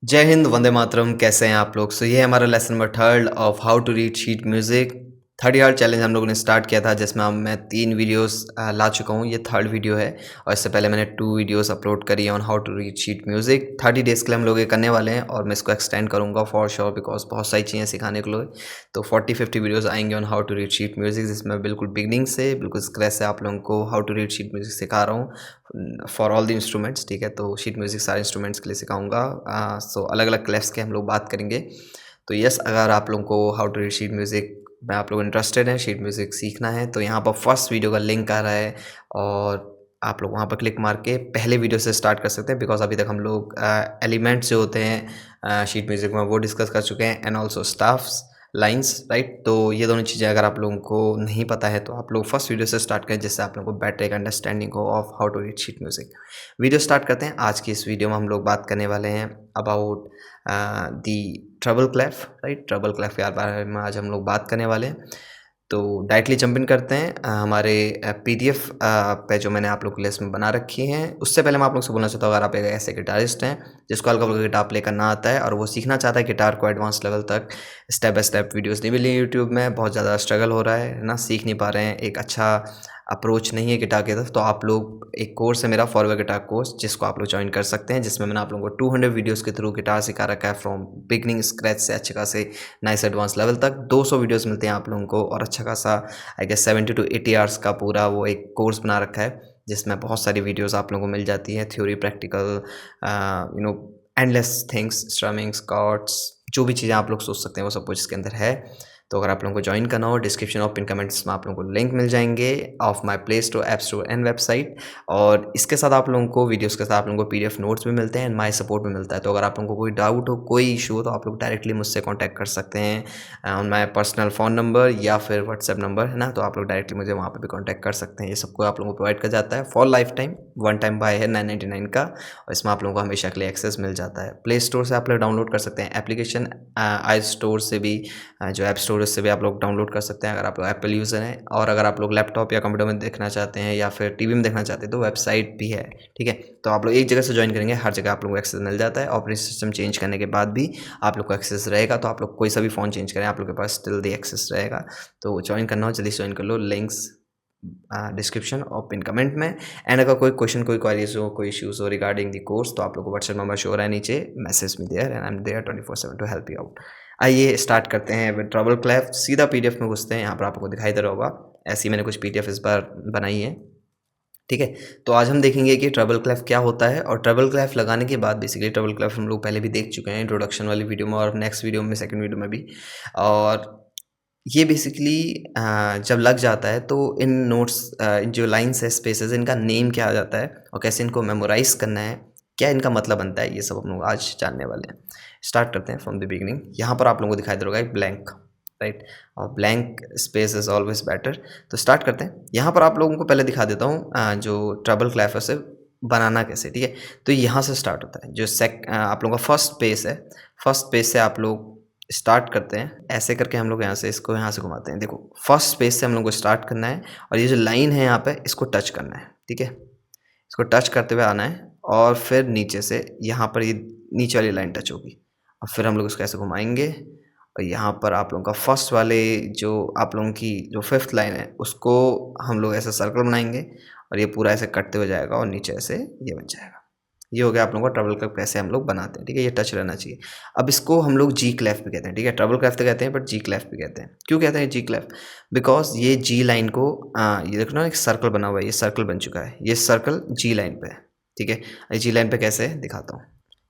जय हिंद, वंदे मातरम। कैसे हैं आप लोग? ये है हमारा lesson number third of how to read sheet music. 30 hard challenge हम लोगों ने स्टार्ट किया था, जिसमें मैं 3 वीडियोस ला चुका हूँ। ये थर्ड वीडियो है और इससे पहले मैंने 2 वीडियोस अपलोड करी है on how to read sheet music. 30 days के लिए हम लोग ये करने वाले हैं और मैं इसको एक्सटेंड करूँगा फॉर श्योर, बिकॉज़ बहुत सारी चीज़ें सिखाने के लिए। तो 40-50 वीडियोस आएंगे on how to read sheet music, जिसमें बिल्कुल बिगिनिंग से बिल्कुल स्क्रैच से आप लोगों को how to read sheet music सिखा रहा हूँ फॉर ऑल द इंस्ट्रूमेंट्स। ठीक है, तो शीट म्यूज़िक सारे इंस्ट्रूमेंट्स के लिए सिखाऊंगा। सो अलग अलग क्लेफ्स के हम लोग बात करेंगे। तो यस, अगर आप लोगों को how to read sheet music में आप लोग इंटरेस्टेड हैं, शीट म्यूज़िक सीखना है, तो यहाँ पर फर्स्ट वीडियो का लिंक आ रहा है और आप लोग वहाँ पर क्लिक मार के पहले वीडियो से स्टार्ट कर सकते हैं। बिकॉज अभी तक हम लोग एलिमेंट्स जो होते हैं शीट म्यूज़िक में वो डिस्कस कर चुके हैं, and also staffs lines, right. तो ये दोनों चीज़ें अगर आप लोगों को नहीं पता है तो आप लोग फर्स्ट वीडियो से स्टार्ट करें, जिससे आप लोगों को बेटर एक अंडरस्टैंडिंग हो of how to read sheet music. Video start करते हैं। आज की इस वीडियो में हम लोग बात करने वाले हैं about the trouble क्लैफ, right. Trouble क्लैफ के बारे में आज हम लोग बात करने वाले हैं। तो डायरेक्टली जंप इन करते हैं हमारे पीडीएफ पे जो मैंने आप लोग के लिए इसमें बना रखी हैं। उससे पहले मैं आप लोग से बोलना चाहता हूँ, अगर आप एक ऐसे गिटारिस्ट हैं जिसको हल्का फुल्का गिटार प्ले करना आता है और वो सीखना चाहता है गिटार को एडवांस लेवल तक, स्टेप बाय स्टेप वीडियोस नहीं मिली यूट्यूब में, बहुत ज़्यादा स्ट्रगल हो रहा है ना, सीख नहीं पा रहे हैं, एक अच्छा अप्रोच नहीं है गिटार की तरफ, तो आप लोग एक कोर्स है मेरा फॉरवर्ड गिटार कोर्स, जिसको आप लोग ज्वाइन कर सकते हैं, जिसमें मैंने आप लोगों को 200 वीडियोस के थ्रू गिटार सिखा रखा है फ्रॉम बिगनिंग स्क्रैच से अच्छे खासे नाइस एडवांस लेवल तक। 200 वीडियोस मिलते हैं आप लोगों को और अच्छा खासा आई गेस 70 to 80 आवर्स का पूरा वो एक कोर्स बना रखा है, जिसमें बहुत सारी वीडियोस आप लोगों को मिल जाती हैं, theory, practical, endless things, strummings, chords, जो भी चीज़ें आप लोग सोच सकते हैं वो सब कुछ इसके अंदर है। तो अगर आप लोगों को ज्वाइन करना हो, डिस्क्रिप्शन और पिन कमेंट्स में आप लोगों को लिंक मिल जाएंगे of my play store, app store and website. और इसके साथ आप लोगों को वीडियोस के साथ आप लोगों को पीडीएफ नोट्स भी मिलते हैं एंड माय सपोर्ट भी मिलता है। तो अगर आप लोगों को कोई डाउट हो, कोई इशू हो, तो आप लोग डायरेक्टली मुझसे कॉन्टैक्ट कर सकते हैं on my personal phone number या फिर व्हाट्सएप नंबर, है ना। तो आप लोग डायरेक्टली मुझे वहाँ पे भी कॉन्टैक्ट कर सकते हैं। ये सबको आप लोगों को प्रोवाइड कर जाता है for lifetime. One time buy है 999 का, और इसमें आप लोगों को हमेशा के लिए एक्सेस मिल जाता है। प्ले स्टोर से आप लोग डाउनलोड कर सकते हैं एप्लीकेशन, आई स्टोर से भी, जो ऐप स्टोर से भी आप लोग डाउनलोड कर सकते हैं अगर आप लोग एप्पल यूज़र हैं। और अगर आप लोग लैपटॉप या कंप्यूटर में देखना चाहते हैं या फिर टीवी में देखना चाहते हैं तो वेबसाइट भी है, ठीक है। तो आप लोग एक जगह से ज्वाइन करेंगे, हर जगह आप लोग को एक्सेस मिल जाता है। ऑपरेटिंग सिस्टम चेंज करने के बाद भी आप लोग को एक्सेस रहेगा, तो आप लोग कोई सा भी फ़ोन चेंज करें, आप लोग के पास स्टिल दी एक्सेस रहेगा। तो ज्वाइन करना हो जल्दी ज्वाइन कर लो, लिंक्स डिस्क्रिप्शन और पिन कमेंट में। एंड अगर कोई क्वेश्चन, कोई क्वारीज हो, कोई इश्यूज हो रिगार्डिंग द कोर्स, तो आप लोग को व्हाट्सएप नंबर शो रहा है नीचे, message me there and I am there 24/7 to help you out. आइए स्टार्ट करते हैं विद ट्रबल क्लैफ। सीधा पीडीएफ में घुसते हैं, यहाँ पर आपको दिखाई दे रहा होगा, ऐसी मैंने कुछ पीडीएफ इस बार बनाई है, ठीक है। तो आज हम देखेंगे कि ट्रबल क्लैफ क्या होता है, और ट्रबल क्लैफ लगाने के बाद बेसिकली ट्रबल क्लैफ हम लोग पहले भी देख चुके हैं इंट्रोडक्शन वाली वीडियो में और नेक्स्ट वीडियो में, सेकंड वीडियो में भी। और ये बेसिकली जब लग जाता है तो इन नोट्स, जो लाइन्स है, स्पेसेस, इनका नेम क्या आ जाता है और कैसे इनको मेमोराइज करना है, क्या इनका मतलब बनता है, ये सब हम लोग आज जानने वाले हैं। स्टार्ट करते हैं फ्रॉम द बिगिनिंग। यहाँ पर आप लोगों को दिखाई दे रहा होगा एक ब्लैंक, राइट, और blank space is always better. तो स्टार्ट करते हैं। यहाँ पर आप लोगों को पहले दिखा देता हूँ जो ट्रबल क्लैफ है उसे बनाना कैसे, ठीक है। तो यहाँ से स्टार्ट होता है, जो आप लोगों का फर्स्ट पेज है, फर्स्ट पेज से आप लोग स्टार्ट करते हैं। ऐसे करके हम लोग यहाँ से इसको यहाँ से घुमाते हैं। देखो, फर्स्ट पेज से हम लोग को स्टार्ट करना है और ये जो लाइन है यहाँ पे, इसको टच करना है, ठीक है। इसको टच करते हुए आना है और फिर नीचे से यहाँ पर ये नीचे वाली लाइन टच होगी और फिर हम लोग इसको ऐसे घुमाएंगे और यहाँ पर आप लोगों का फर्स्ट वाले, जो आप लोगों की जो फिफ्थ लाइन है, उसको हम लोग ऐसे सर्कल बनाएंगे और ये पूरा ऐसे कटते हुए जाएगा और नीचे ऐसे ये बन जाएगा। ये हो गया आप लोगों का ट्रबल क्लैफ कैसे हम लोग बनाते हैं, ठीक है। ये टच रहना चाहिए। अब इसको हम लोग जी क्लैफ भी कहते हैं, ठीक है। ट्रबल क्लैफ तो कहते हैं बट जी क्लैफ भी कहते हैं। क्यों कहते हैं जी क्लैफ? बिकॉज ये जी लाइन को, ये देखो ना, एक सर्कल बना हुआ है, ये सर्कल बन चुका है, ये सर्कल जी लाइन पे है, ठीक है। जी लाइन पे कैसे है दिखाता हूँ।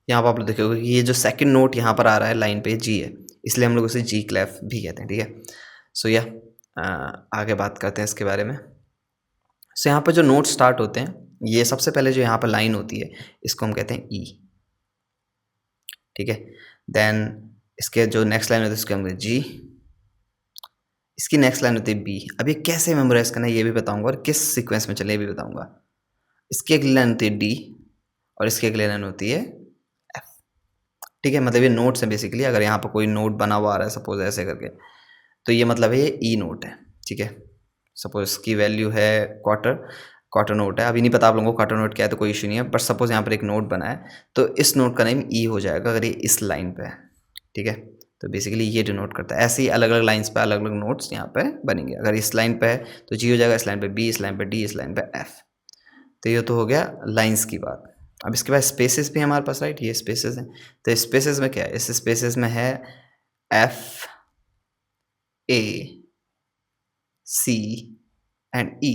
यहाँ पर आप लोग देखोगे कि ये जो सेकंड नोट यहाँ पर आ रहा है लाइन पे, जी है, इसलिए हम लोग उसे जी क्लैफ भी कहते हैं, ठीक है। सो या आगे बात करते हैं इसके बारे में। सो यहाँ पर जो नोट स्टार्ट होते हैं, ये सबसे पहले जो यहाँ पर लाइन होती है, इसको हम कहते हैं ई, ठीक है। देन इसके जो नेक्स्ट लाइन होती है इसको हम कहते हैं जी, इसकी नेक्स्ट लाइन होती है बी। अब ये कैसे मेमोराइज करना है ये भी बताऊंगा और किस सीक्वेंस में चले ये भी बताऊंगा। इसकी अगली लाइन होती है डी और इसकी अगली लाइन होती है एफ, ठीक है। मतलब ये नोट्स हैं बेसिकली। अगर यहाँ पर कोई नोट बना हुआ आ रहा है सपोज ऐसे करके, तो ये मतलब है ये ई नोट है, ठीक है। सपोज इसकी वैल्यू है क्वार्टर, क्वार्टर नोट है। अभी नहीं पता आप लोगों को क्वार्टर नोट क्या है, तो कोई इशू नहीं है, बट सपोज यहाँ पर एक नोट बना है, तो इस नोट का नेम ई हो जाएगा अगर ये इस लाइन पे है, ठीक है। तो बेसिकली ये डिनोट करता है। ऐसे ही अलग अलग लाइन्स पे अलग अलग नोट्स यहाँ पे बनेंगे। अगर इस लाइन पे है तो जी हो जाएगा, इस लाइन पे बी, इस लाइन पे डी, इस लाइन पे एफ। तो ये तो हो गया लाइन्स की बात। अब इसके बाद स्पेसेस भी हमारे पास, राइट, ये स्पेसेस हैं। तो स्पेसेस में क्या है, इस स्पेसेस में है एफ, ए, सी एंड ई।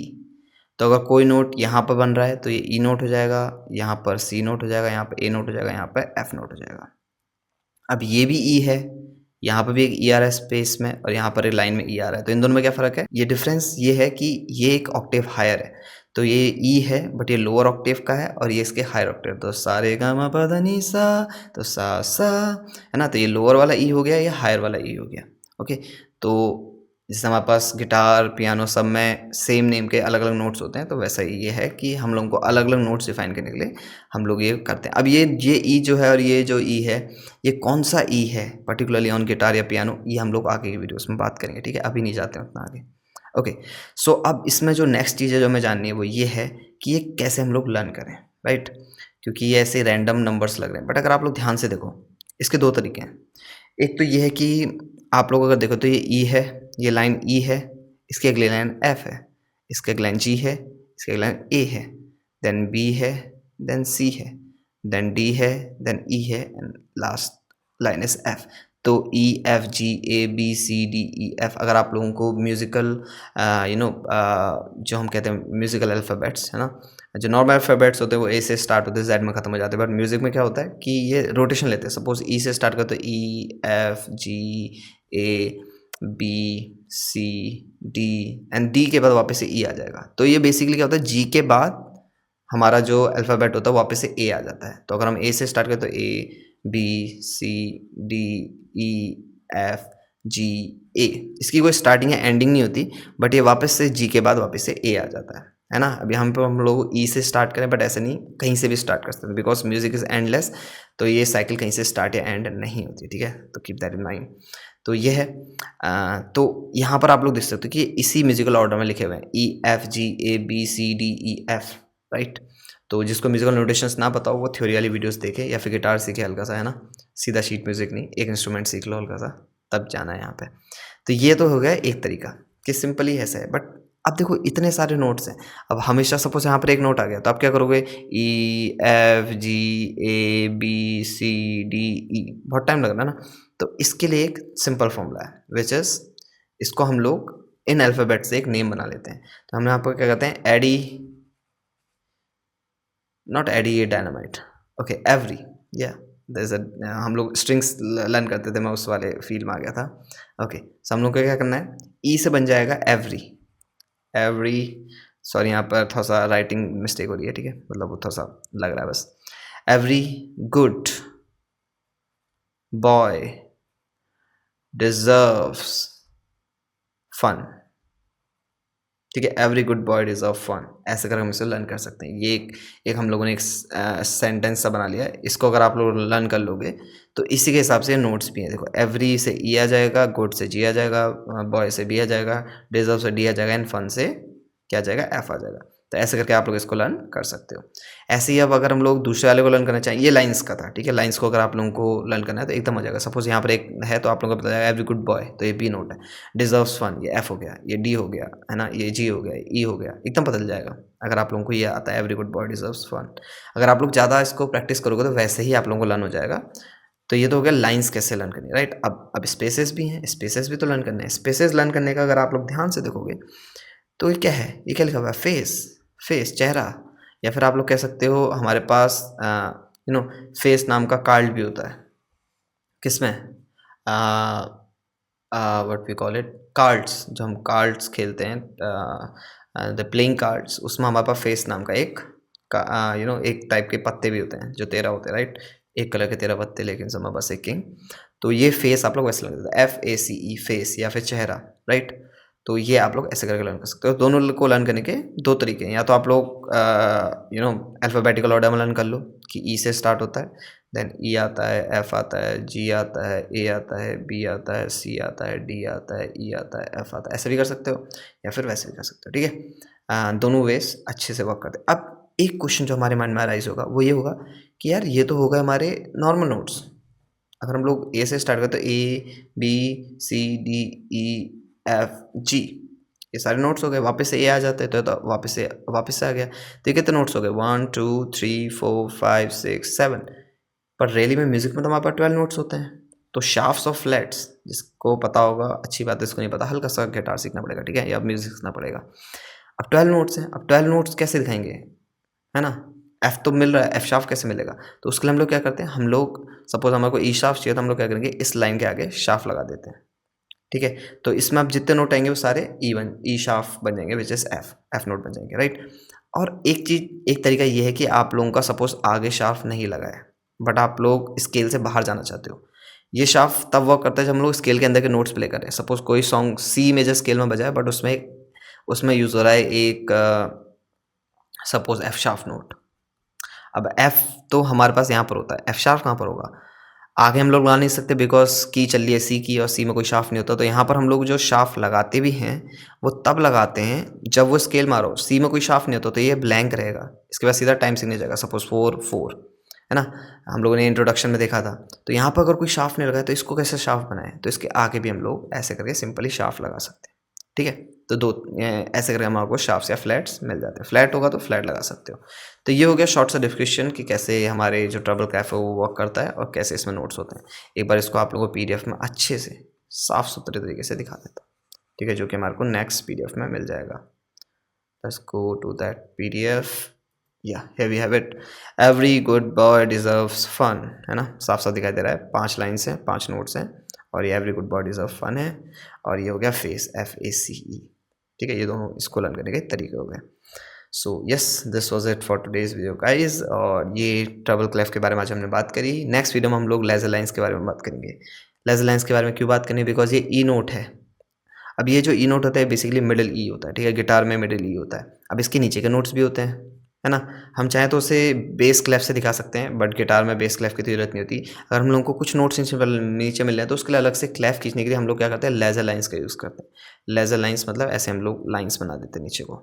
तो अगर कोई नोट यहाँ पर बन रहा है तो ये ई नोट हो जाएगा, यहाँ पर सी नोट हो जाएगा, यहाँ पर ए नोट हो जाएगा, यहाँ पर एफ नोट हो जाएगा। अब ये भी ई है, यहाँ पर भी एक ई आ रहा है स्पेस में, और यहाँ पर एक लाइन में ई आ रहा है। तो इन दोनों में क्या फ़र्क है, ये डिफरेंस ये है कि ये एक ऑक्टेव हायर है, तो ये ई है बट ये लोअर ऑक्टेव का है, और ये इसके हायर ऑक्टेव। तो सा रे गा मा पा धा नी सा, तो सा है ना। तो ये लोअर वाला ई हो गया, ये हायर वाला ई हो गया। ओके, तो जैसे हमारे पास गिटार, पियानो सब में सेम नेम के अलग अलग नोट्स होते हैं, तो वैसा ही ये है कि हम लोगों को अलग अलग नोट्स डिफाइन करने के लिए हम लोग ये करते हैं। अब ये ई जो है और ये जो ई है, ये कौन सा ई है पर्टिकुलरली ऑन गिटार या पियानो, ये हम लोग आगे की वीडियोस में बात करेंगे, ठीक है। अभी नहीं जाते हैं उतना आगे। ओके, सो अब इसमें जो नेक्स्ट चीज़ है जो हमें जाननी है वो ये है कि ये कैसे हम लोग लर्न करें, राइट। क्योंकि ये ऐसे रैंडम नंबर्स लग रहे हैं, बट अगर आप लोग ध्यान से देखो, इसके दो तरीके हैं। एक तो ये है कि आप लोग अगर देखो तो ये ई है, ये लाइन ई है, इसकी अगली लाइन एफ है, इसकी अगली लाइन जी है, इसकी अगली लाइन ए है, देन बी है, देन सी है, देन डी है, देन ई है, and last line is F. तो E F G A B C D E F, अगर आप लोगों को म्यूज़िकल जो हम कहते हैं म्यूज़िकल अल्फ़ाबेट्स, है ना, जो नॉर्मल अल्फ़ाबेट्स होते हैं वो ए से स्टार्ट होते हैं, जेड में ख़त्म हो जाते हैं, बट म्यूज़िक में क्या होता है कि ये रोटेशन लेते हैं। सपोज ई से स्टार्ट करते तो E F G A B C D, and D के बाद वापस से ई आ जाएगा। तो ये बेसिकली क्या होता है, जी के बाद हमारा जो अल्फ़ाबेट होता है वापस से ए आ जाता है। तो अगर हम ए से स्टार्ट करें तो A B C D E F G A, इसकी कोई स्टार्टिंग या एंडिंग नहीं होती, बट ये वापस से जी के बाद वापस से ए आ जाता है ना। अभी हम लोग ई से स्टार्ट करें, बट ऐसे नहीं, कहीं से भी स्टार्ट कर सकते हैं, बिकॉज म्यूजिक इज़ एंडलेस। तो ये साइकिल कहीं से स्टार्ट या एंड नहीं होती, ठीक है। तो कीप दैट इन माइंड। तो ये है तो यहाँ पर आप लोग देख सकते हो कि इसी म्यूजिकल ऑर्डर में लिखे हुए हैं E F G A B C D E F, right. तो जिसको म्यूजिकल नोटेशंस ना पता हो वो थ्योरी वाली वीडियोस देखे, या फिर गिटार सीखे हल्का सा, है ना। सीधा शीट म्यूजिक नहीं, एक इंस्ट्रूमेंट सीख लो हल्का सा, तब जाना है यहाँ पे। तो ये तो हो गया एक तरीका कि सिंपली ऐसा है। बट अब देखो इतने सारे नोट्स हैं, अब हमेशा सपोज यहाँ पर एक नोट आ गया तो आप क्या करोगे, E F G A B C D E, बहुत टाइम लग रहा है ना। तो इसके लिए एक सिंपल फॉर्मूला है, विच इज़, इसको हम लोग इन अल्फ़ाबेट से एक नेम बना लेते हैं। तो हम यहाँ पर क्या कहते हैं, Eddie, not Eddie ate dynamite, okay, every, या हम लोग स्ट्रिंग्स लर्न करते थे, मैं उस वाले फील्ड में आ गया था। ओके, सो हम लोग को क्या करना है, ई से बन जाएगा एवरी, एवरी, सॉरी यहाँ पर थोड़ा सा राइटिंग मिस्टेक हो रही है, ठीक है, मतलब वो थोड़ा सा लग रहा है बस। Every good boy deserves fun, ठीक है। Every good boy deserve fun, ऐसे कर हम इसे लर्न कर सकते हैं। ये एक हम लोगों ने एक सेंटेंस सा बना लिया है। इसको अगर आप लोग लर्न कर लोगे तो इसी के हिसाब से नोट्स भी हैं। देखो, एवरी से ई आ जाएगा, गुड से जी आ जाएगा, बॉय से बी आ जाएगा, डिजर्व से डी आ जाएगा, एंड फन से क्या आ जाएगा, एफ आ जाएगा। तो ऐसे करके आप लोग इसको लर्न कर सकते हो। ऐसे ही अब अगर हम लोग दूसरे वाले को लर्न करना चाहें, ये लाइंस का था, ठीक है। लाइंस को अगर आप लोगों को लर्न करना है तो एकदम हो जाएगा। सपोज यहाँ पर एक है तो आप लोगों को पता जाएगा एवरी गुड बॉय, तो ये बी नोट है। डिजर्व्स फन, ये एफ हो गया, ये डी हो गया, है ना, ये जी हो गया, ई हो गया, एकदम पता चल जाएगा अगर आप लोगों को ये आता है every good boy deserves fun. अगर आप लोग ज़्यादा इसको प्रैक्टिस करोगे तो वैसे ही आप लोगों को लर्न हो जाएगा। तो ये तो हो गया लाइंस कैसे लर्न करनी, राइट। अब स्पेसेस भी हैं, स्पेसेस भी तो लर्न करने हैं। स्पेसेस लर्न करने का अगर आप लोग ध्यान से देखोगे तो ये क्या है, ये क्या लिखा हुआ है, फेस, फेस चेहरा, या फिर आप लोग कह सकते हो हमारे पास फेस नाम का कार्ड भी होता है। किसमें, what we call it, cards, जो हम कार्ड्स खेलते हैं, द प्लेइंग कार्ड्स, उसमें हमारे पास फेस नाम का एक एक टाइप के पत्ते भी होते हैं जो 13 होते हैं, राइट। एक कलर के 13 पत्ते, लेकिन समय बस एक किंग। तो ये फेस आप लोग वैसे लग देते हैं, FACE, फेस, या फिर चेहरा, राइट। तो ये आप लोग ऐसे करके लर्न कर सकते हो। दोनों को लर्न करने के दो तरीके हैं, या तो आप लोग अल्फ़ाबेटिकल ऑर्डर में लर्न कर लो कि ई से स्टार्ट होता है, देन ई आता है, एफ आता है, जी आता है, ए आता है, बी आता है, सी आता है, डी आता है, ई आता है, एफ आता है। ऐसे भी कर सकते हो या फिर वैसे भी कर सकते हो, ठीक है। दोनों वेज अच्छे से वर्क करते हैं। अब एक क्वेश्चन जो हमारे माइंड में अराइज होगा वो ये होगा कि यार ये तो हो गए हमारे नॉर्मल नोट्स। अगर हम लोग ए से स्टार्ट करते तो A B C D E F G, ये सारे नोट्स हो गए। वापस से ए आ जाते तो वापस से आ गया। तो ये कितने नोट्स हो गए? 1 2 3 4 5 6 7। पर रैली में म्यूजिक में तो हमारे पास 12 नोट्स होते हैं। तो शाफ्ट्स ऑफ फ्लैट्स, जिसको पता होगा अच्छी बात है, इसको नहीं पता हल्का सा गिटार सीखना पड़ेगा, ठीक है, या म्यूजिक सीखना पड़ेगा। अब 12 नोट्स हैं, अब 12 नोट्स कैसे दिखाएंगे, है ना? एफ तो मिल रहा है, एफ शार्प कैसे मिलेगा? तो उसके लिए हम लोग क्या करते हैं, हम लोग सपोज हमारे को ई शार्प चाहिए तो हम लोग क्या करेंगे, इस लाइन के आगे शार्प लगा देते हैं, ठीक है। तो इसमें आप जितने नोट आएंगे वो सारे ई शार्प बन जाएंगे, विच इज एफ नोट बन जाएंगे, राइट। और एक तरीका ये है कि आप लोगों का सपोज आगे शार्प नहीं लगा है बट आप लोग स्केल से बाहर जाना चाहते हो, ये शार्प तब वर्क करता है जब हम लोग स्केल के अंदर के नोट्स प्ले कर रहे हैं। सपोज कोई सॉन्ग सी मेजर स्केल में बजा है बट उसमें यूज हो रहा है एक सपोज एफ शार्प नोट। अब एफ तो हमारे पास यहाँ पर होता है, एफ शार्प कहाँ पर होगा? आगे हम लोग लगा नहीं सकते बिकॉज की चल रही है सी की और सी में कोई शार्प नहीं होता। तो यहाँ पर हम लोग जो शार्प लगाते भी हैं वो तब लगाते हैं जब वो स्केल मारो, सी में कोई शार्प नहीं होता तो ये ब्लैंक रहेगा, इसके बाद सीधा टाइम सिग्नल जाएगा, सपोज 4 4, है ना। हम लोगों ने इंट्रोडक्शन में देखा था। तो यहाँ पर अगर कोई शार्प नहीं लगाया तो इसको कैसे शार्प बनाए? तो इसके आगे भी हम लोग ऐसे करके सिंपली शार्प लगा सकते हैं, ठीक है। तो दो ऐसे करके हमारे को शार्प्स या फ्लैट्स मिल जाते हैं। फ्लैट होगा तो फ्लैट लगा सकते हो। तो ये हो गया शॉर्ट सा डिस्क्रिप्शन कि कैसे हमारे जो ट्रबल क्लैफ है वो वर्क करता है और कैसे इसमें नोट्स होते हैं। एक बार इसको आप लोगों को पीडीएफ में अच्छे से साफ सुथरे तरीके से दिखा देता हूँ, ठीक है, जो कि हमारे को नेक्स्ट पीडीएफ में मिल जाएगा। Let's go to that PDF. या here we have it, every good boy deserves fun, है ना, साफ साफ दिखाई दे रहा है। 5 लाइन्स हैं, 5 नोट्स हैं और ये every good boy deserve fun है। और ये हो गया फेस, FACE, ठीक है। ये दोनों इसको लर्न करने के तरीके हो गए। So yes, this was it for today's video guys. और ये ट्रबल क्लेफ के बारे में आज हमने बात करी। नेक्स्ट वीडियो में हम लोग लेजर लाइन्स के बारे में बात करेंगे। लेजर लाइन्स के बारे में क्यों बात करनी? बिकॉज ये ई नोट है। अब ये जो ई नोट होता है बेसिकली मिडिल ई होता है, ठीक है, गिटार में मिडिल ई होता है। अब इसके नीचे के नोट्स भी होते हैं, है ना। हम चाहें तो उसे बेस क्लेफ से दिखा सकते हैं बट गिटार में बेस क्लेफ की तो जरूरत नहीं होती। अगर हम लोगों को कुछ नोट्स नीचे मिल रहे हैं तो उसके लिए अलग से क्लेफ खींचने के लिए हम लोग क्या करते हैं, लेजर लाइन्स का यूज़ करते हैं। लेजर लाइन्स मतलब ऐसे हम लोग लाइन्स बना देते हैं नीचे को,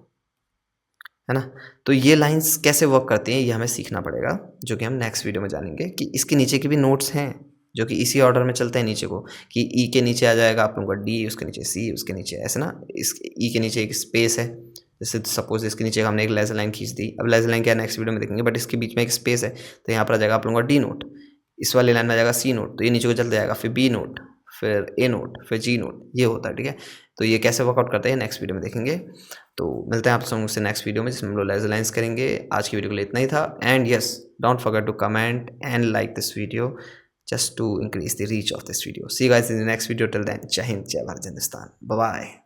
है ना। तो ये लाइंस कैसे वर्क करती हैं ये हमें सीखना पड़ेगा, जो कि हम नेक्स्ट वीडियो में जानेंगे। कि इसके नीचे के भी नोट्स हैं जो कि इसी ऑर्डर में चलते हैं नीचे को, कि ई के नीचे आ जाएगा आप लोगों का डी, उसके नीचे सी, उसके नीचे ऐसे ना, इस ई के नीचे एक स्पेस है। जैसे सपोज इसके नीचे हमने एक लेजर लाइन खींच दी। अब लेजर लाइन क्या नेक्स्ट वीडियो में देखेंगे बट इसके बीच में एक स्पेस है तो यहाँ पर आ जाएगा आप लोगों का डी नोट, इस वाली लाइन में आ जाएगा सी नोट, तो ये नीचे को चलता जाएगा, फिर बी नोट, फिर ए नोट, फिर जी नोट, ये होता है, ठीक है। तो ये कैसे वर्कआउट करते हैं नेक्स्ट वीडियो में देखेंगे। तो मिलते हैं आप सब से नेक्स्ट वीडियो में जिसमें हम लोग लेजर लाइन्स करेंगे। आज की वीडियो के लिए इतना ही था। And yes, don't forget to comment and like this video just to increase the reach of this video. See you guys in the next video. Till then, Jai Hind, Jai Bharat, Hindustan. Bye bye.